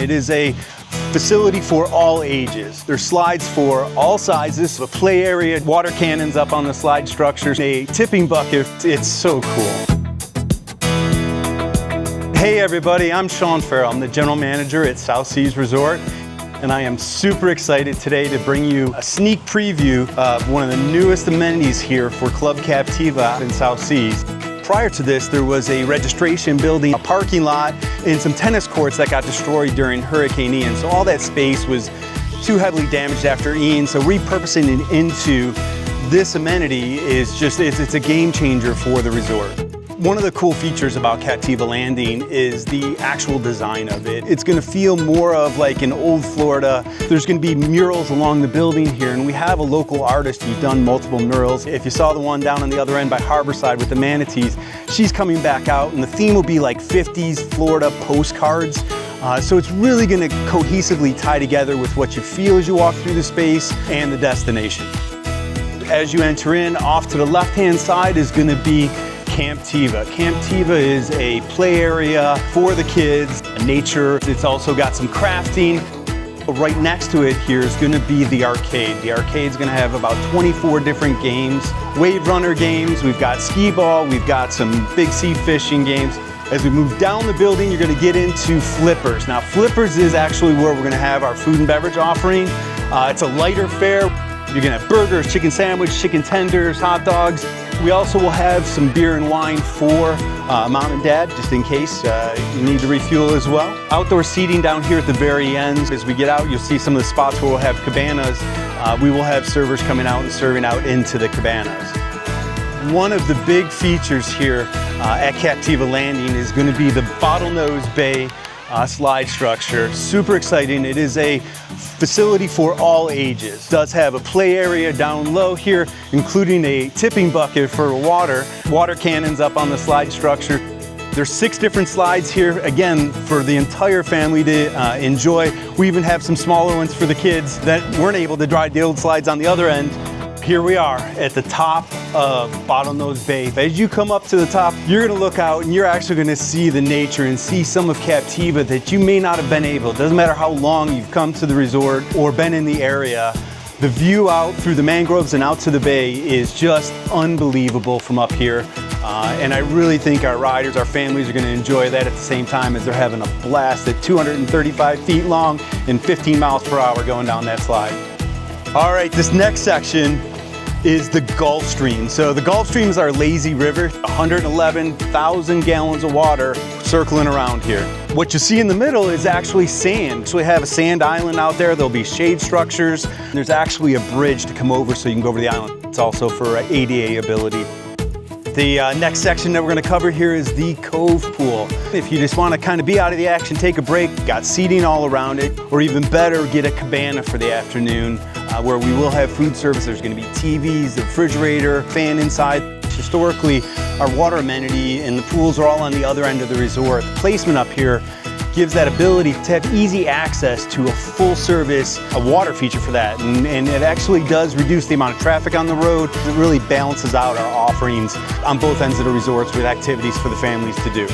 It is a facility for all ages. There's slides for all sizes, a play area, water cannons up on the slide structures, a tipping bucket. It's so cool. Hey everybody, I'm Sean Farrell. I'm the general manager at South Seas Resort, and I am super excited today to bring you a sneak preview of one of the newest amenities here for Club Captiva in South Seas. Prior to this, there was a registration building, a parking lot, and some tennis courts that got destroyed during Hurricane Ian. So all that space was too heavily damaged after Ian. So repurposing it into this amenity is just, it's a game changer for the resort. One of the cool features about Captiva Landing is the actual design of it. It's gonna feel more of like an old Florida. There's gonna be murals along the building here, and we have a local artist who's done multiple murals. If you saw the one down on the other end by Harborside with the manatees, she's coming back out, and the theme will be like 50s Florida postcards. So it's really gonna cohesively tie together with what you feel as you walk through the space and the destination. As you enter in, off to the left-hand side is gonna be Captiva. Captiva is a play area for the kids, nature. It's also got some crafting. Right next to it here is going to be the arcade. The arcade's going to have about 24 different games, wave runner games, we've got skee ball, we've got some big sea fishing games. As we move down the building, you're going to get into flippers. Now flippers is actually where we're going to have our food and beverage offering. It's a lighter fare. You're going to have burgers, chicken sandwich, chicken tenders, hot dogs. We also will have some beer and wine for mom and dad, just in case you need to refuel as well. Outdoor seating down here at the very end. As we get out, you'll see some of the spots where we'll have cabanas. We will have servers coming out and serving out into the cabanas. One of the big features here at Captiva Landing is going to be the Bottlenose Bay slide structure. Super exciting. It is a facility for all ages. It does have a play area down low here, including a tipping bucket for water cannons up on the slide structure. There's 6 different slides here, again, for the entire family to enjoy. We even have some smaller ones for the kids that weren't able to ride the old slides on the other end. Here we are at the top of Bottlenose Bay. As you come up to the top, you're gonna look out and you're actually gonna see the nature and see some of Captiva that you may not have been able. It doesn't matter how long you've come to the resort or been in the area. The view out through the mangroves and out to the bay is just unbelievable from up here. And I really think our riders, our families are gonna enjoy that at the same time as they're having a blast at 235 feet long and 15 miles per hour going down that slide. All right, this next section is the Gulf Stream. So the Gulf Stream is our lazy river, 111,000 gallons of water circling around here. What you see in the middle is actually sand. So we have a sand island out there. There'll be shade structures. There's actually a bridge to come over so you can go over the island. It's also for ADA ability. The next section that we're gonna cover here is the Cove pool. If you just wanna kind of be out of the action, take a break, got seating all around it, or even better, get a cabana for the afternoon where we will have food service. There's gonna be TVs, the refrigerator, fan inside. Historically, our water amenity and the pools are all on the other end of the resort. The placement up here gives that ability to have easy access to a full service, a water feature for that. And it actually does reduce the amount of traffic on the road. It really balances out our offerings on both ends of the resorts with activities for the families to do.